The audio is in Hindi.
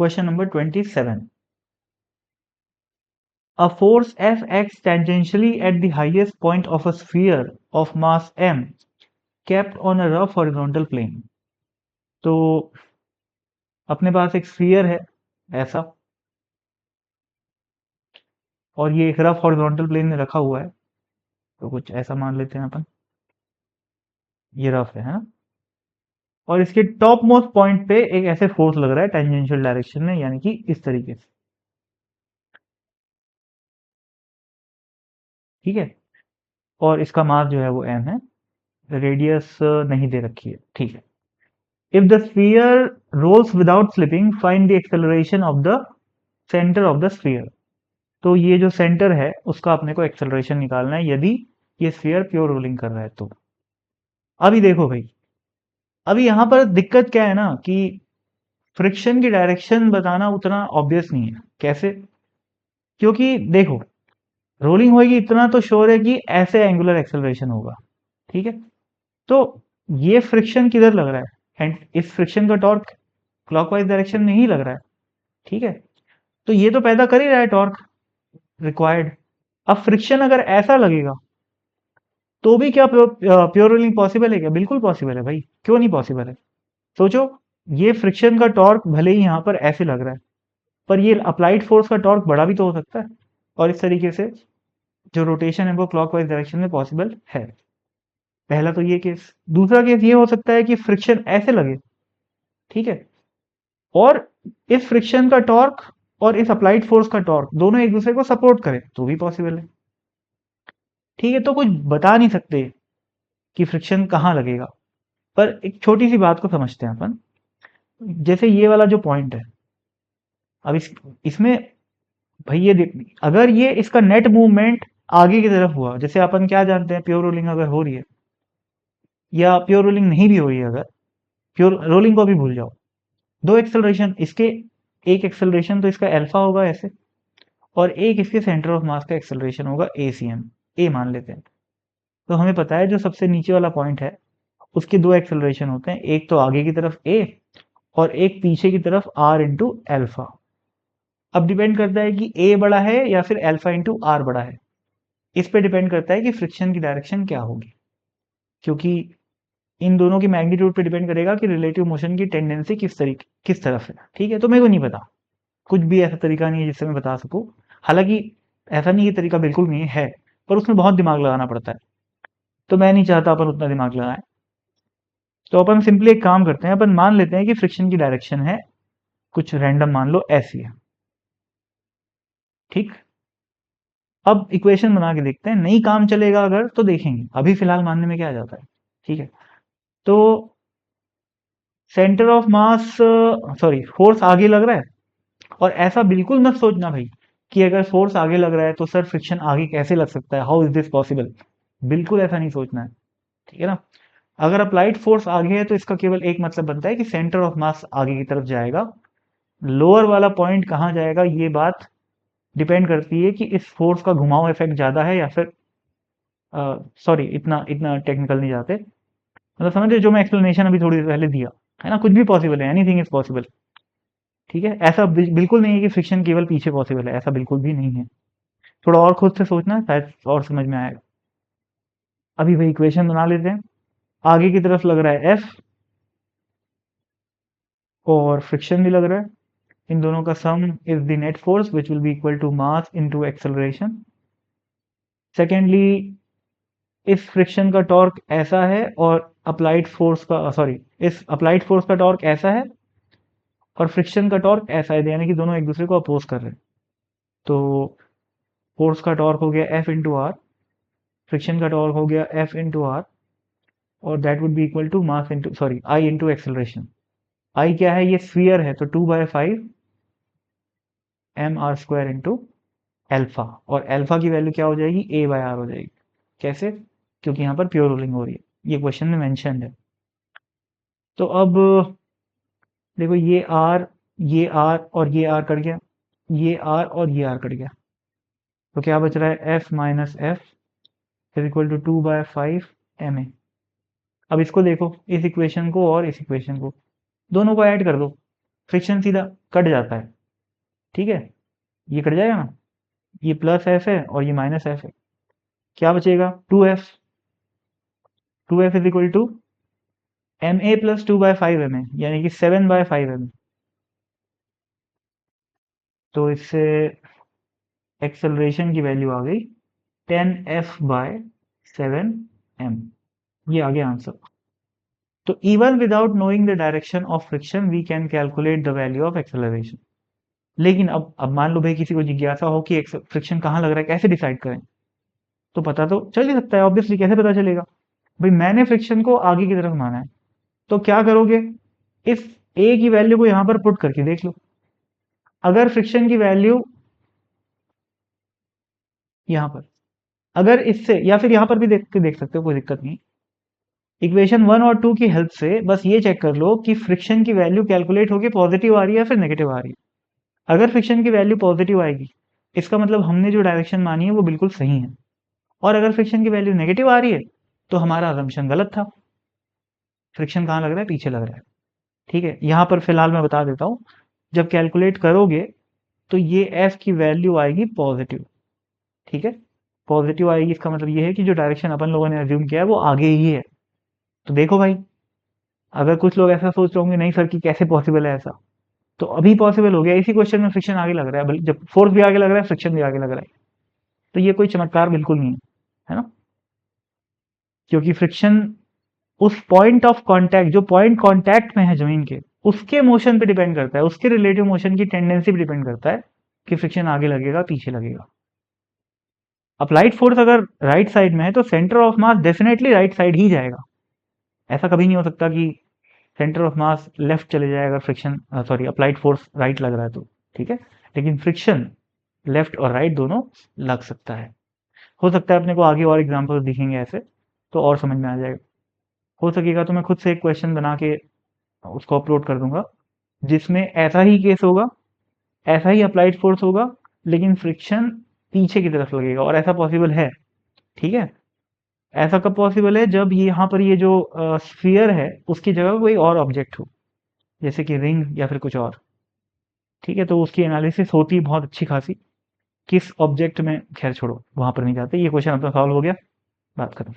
Question number 27. A force F acts tangentially at the highest point of a sphere of mass m kept on a rough horizontal plane. तो अपने पास एक स्फीयर है ऐसा, और ये एक रफ हॉरिजॉन्टल प्लेन में रखा हुआ है, तो कुछ ऐसा मान लेते हैं अपन, ये रफ है ना, और इसके टॉप मोस्ट पॉइंट पे एक ऐसे फोर्स लग रहा है टेंजेंशियल डायरेक्शन में, यानी कि इस तरीके से, ठीक है। और इसका मास जो है वो m है, रेडियस नहीं दे रखी है, ठीक है। If the sphere rolls without slipping find the acceleration of the centre of the sphere. तो ये जो सेंटर है उसका अपने को एक्सेलरेशन निकालना है यदि ये स्फीयर प्योर रोलिंग कर रहा है तो। अभी देखो भाई, अभी यहां पर दिक्कत क्या है ना कि फ्रिक्शन की डायरेक्शन बताना उतना ऑब्वियस नहीं है। कैसे? क्योंकि देखो, रोलिंग होगी इतना तो श्योर है कि ऐसे एंगुलर एक्सेलरेशन होगा, ठीक है। तो ये फ्रिक्शन किधर लग रहा है, एंड इस फ्रिक्शन का टॉर्क क्लॉकवाइज डायरेक्शन में ही लग रहा है, ठीक है। तो ये तो पैदा कर ही रहा है टॉर्क रिक्वायर्ड। अब फ्रिक्शन अगर ऐसा लगेगा तो भी क्या प्योर रोलिंग पॉसिबल है? क्या बिल्कुल पॉसिबल है भाई, क्यों नहीं पॉसिबल है। सोचो, ये फ्रिक्शन का टॉर्क भले ही यहाँ पर ऐसे लग रहा है, पर ये अप्लाइड फोर्स का टॉर्क बड़ा भी तो हो सकता है, और इस तरीके से जो रोटेशन है वो क्लॉकवाइज डायरेक्शन में पॉसिबल है। पहला तो ये केस। दूसरा केस ये हो सकता है कि फ्रिक्शन ऐसे लगे, ठीक है, और इस फ्रिक्शन का टॉर्क और इस अप्लाइड फोर्स का टॉर्क दोनों एक दूसरे को सपोर्ट करें, तो भी पॉसिबल है, ठीक है। तो कुछ बता नहीं सकते कि फ्रिक्शन कहाँ लगेगा, पर एक छोटी सी बात को समझते हैं अपन। जैसे ये वाला जो पॉइंट है, अब इसमें भाई अगर ये इसका नेट मूवमेंट आगे की तरफ हुआ, जैसे अपन क्या जानते हैं, प्योर रोलिंग अगर हो रही है या प्योर रोलिंग नहीं भी हो रही है, अगर प्योर रोलिंग को भी भूल जाओ, दो एक्सेलरेशन इसके, एक एक्सेलरेशन तो इसका अल्फा होगा ऐसे, और एक इसके सेंटर ऑफ मास का एक्सेलरेशन होगा ACM, ए मान लेते हैं। तो हमें पता है जो सबसे नीचे वाला पॉइंट है उसके दो एक्सेलरेशन होते हैं, एक तो आगे की तरफ ए और एक पीछे की तरफ आर इंटू एल्फा। अब डिपेंड करता है कि ए बड़ा है या फिर एल्फा इंटू आर बड़ा है, इस पे डिपेंड करता है कि फ्रिक्शन की डायरेक्शन क्या होगी, क्योंकि इन दोनों की मैग्नीट्यूड पे डिपेंड करेगा कि रिलेटिव मोशन की टेंडेंसी किस तरफ है, ठीक है। तो मेरे को नहीं पता, कुछ भी ऐसा तरीका नहीं है जिससे मैं बता सकूं। हालांकि ऐसा नहीं, ये तरीका बिल्कुल नहीं है, पर उसमें बहुत दिमाग लगाना पड़ता है, तो मैं नहीं चाहता अपन उतना दिमाग लगाएं। तो अपन सिंपली एक काम करते हैं, अपन मान लेते हैं कि फ्रिक्शन की डायरेक्शन है कुछ रैंडम, मान लो ऐसी है, ठीक। अब इक्वेशन बना के देखते हैं, नहीं काम चलेगा अगर तो देखेंगे, अभी फिलहाल मानने में क्या आ जाता है, ठीक है। तो centre of mass, sorry, force आगे लग रहा है, और ऐसा बिल्कुल मत सोचना भाई कि अगर फोर्स आगे लग रहा है तो सर फ्रिक्शन आगे कैसे लग सकता है, हाउ इज दिस पॉसिबल। बिल्कुल ऐसा नहीं सोचना है, ठीक है ना। अगर अप्लाइड फोर्स आगे है तो इसका केवल एक मतलब बनता है कि सेंटर ऑफ मास आगे की तरफ जाएगा, लोअर वाला पॉइंट कहाँ जाएगा ये बात डिपेंड करती है कि इस फोर्स का घुमाव इफेक्ट ज्यादा है या फिर, सॉरी, इतना इतना टेक्निकल नहीं जाते, मतलब समझ रहे जो मैं एक्सप्लेनेशन अभी थोड़ी देर पहले दिया है ना, कुछ भी पॉसिबल है, एनीथिंग इज पॉसिबल, ठीक है। ऐसा बिल्कुल नहीं है कि फ्रिक्शन केवल पीछे पॉसिबल है, ऐसा बिल्कुल भी नहीं है। थोड़ा और खुद से सोचना, शायद और समझ में आएगा। अभी वही इक्वेशन बना लेते हैं। आगे की तरफ लग रहा है F, और फ्रिक्शन भी लग रहा है, इन दोनों का sum is the net force which will be equal to mass into acceleration. Secondly, इस फ्रिक्शन का टॉर्क ऐसा है, और अप्लाइड फोर्स का, सॉरी, इस अप्लाइड फोर्स का टॉर्क ऐसा है और फ्रिक्शन का टॉर्क ऐसा है, यानी कि दोनों एक दूसरे को अपोज कर रहे हैं। तो फोर्स का टॉर्क हो गया F इंटू आर, फ्रिक्शन का टॉर्क हो गया F इंटू आर, और that would be equal to mass into, sorry, I into acceleration. I क्या है, ये स्फीयर है, तो 2/5 mr² इंटू एल्फा, और एल्फा की वैल्यू क्या हो जाएगी, a/r हो जाएगी। कैसे? क्योंकि यहाँ पर प्योर रोलिंग हो रही है, ये क्वेश्चन में मेंशन है। तो अब देखो, ये r और ये r कट गया, ये r और ये r कट गया, तो क्या बच रहा है, f minus F is equal to 2/5 ma। अब इसको देखो, इस इक्वेशन को और इस इक्वेशन को, दोनों को ऐड कर दो, फ्रिक्शन सीधा कट जाता है, ठीक है, ये कट जाएगा ना, ये प्लस एफ है और ये माइनस एफ है, क्या बचेगा 2f, 2f is equal to M A plus 2/5 ma, यानी कि 7/5 ma। तो इससे एक्सेलरेशन की वैल्यू आ गई 10f/7m, ये आ गया आंसर। तो even without knowing the direction of friction we can calculate the value of acceleration. लेकिन अब मान लो भाई किसी को जिज्ञासा हो कि फ्रिक्शन कहाँ लग रहा है, कैसे डिसाइड करें, तो पता तो चल ही सकता है ऑब्वियसली, कैसे पता चलेगा भाई, मैंने फ्रिक्शन को आगे की तरफ माना है, तो क्या करोगे, इस ए की वैल्यू को यहां पर पुट करके देख लो, अगर फ्रिक्शन की वैल्यू यहां पर, अगर इससे, या फिर यहां पर भी देख सकते हो, कोई दिक्कत नहीं। इक्वेशन 1 और 2 की हेल्प से बस ये चेक कर लो कि फ्रिक्शन की वैल्यू कैलकुलेट होकर पॉजिटिव आ रही है या फिर नेगेटिव आ रही है। अगर फ्रिक्शन की वैल्यू पॉजिटिव आएगी, इसका मतलब हमने जो डायरेक्शन मानी है वो बिल्कुल सही है, और अगर फ्रिक्शन की वैल्यू नेगेटिव आ रही है तो हमारा अजम्पशन गलत था, फ्रिक्शन कहाँ लग रहा है, पीछे लग रहा है। ठीक है, यहाँ पर फिलहाल मैं बता देता हूँ, जब कैलकुलेट करोगे तो ये एफ की वैल्यू आएगी पॉजिटिव, ठीक है, पॉजिटिव आएगी, इसका मतलब ये है कि जो डायरेक्शन अपन लोगों ने अज्यूम किया है वो आगे ही है। तो देखो भाई, अगर कुछ लोग ऐसा सोच रहे होंगे नहीं सर कि कैसे पॉसिबल है ऐसा, तो अभी पॉसिबल हो गया, इसी क्वेश्चन में फ्रिक्शन आगे लग रहा है, बल्कि जब फोर्स भी आगे लग रहा है फ्रिक्शन भी आगे लग रहा है, तो ये कोई चमत्कार बिल्कुल नहीं है ना, क्योंकि फ्रिक्शन उस पॉइंट ऑफ कांटेक्ट, जो पॉइंट कांटेक्ट में है जमीन के, उसके मोशन पे डिपेंड करता है, उसके रिलेटिव मोशन की टेंडेंसी पे डिपेंड करता है कि फ्रिक्शन आगे लगेगा पीछे लगेगा। अप्लाइड फोर्स अगर राइट साइड में है तो centre of mass definitely right side ही जाएगा, ऐसा कभी नहीं हो सकता कि सेंटर ऑफ मास लेफ्ट चले जाए अगर friction, sorry, applied force right लग रहा है तो, ठीक है, लेकिन फ्रिक्शन लेफ्ट और राइट दोनों लग सकता है। हो सकता है अपने को आगे और एग्जाम्पल दिखेंगे ऐसे, तो और समझ में आ जाएगा। हो सकेगा तो मैं खुद से एक क्वेश्चन बना के उसको अपलोड कर दूंगा, जिसमें ऐसा ही केस होगा, ऐसा ही अप्लाइड फोर्स होगा, लेकिन फ्रिक्शन पीछे की तरफ लगेगा, और ऐसा पॉसिबल है, ठीक है। ऐसा कब पॉसिबल है, जब ये यहाँ पर ये जो स्फीयर है उसकी जगह कोई और ऑब्जेक्ट हो, जैसे कि रिंग या फिर कुछ और, ठीक है, तो उसकी एनालिसिस होती है बहुत अच्छी खासी, किस ऑब्जेक्ट में, खैर छोड़ो, वहां पर नहीं जाते, ये क्वेश्चन अपना सॉल्व हो गया, बात करो।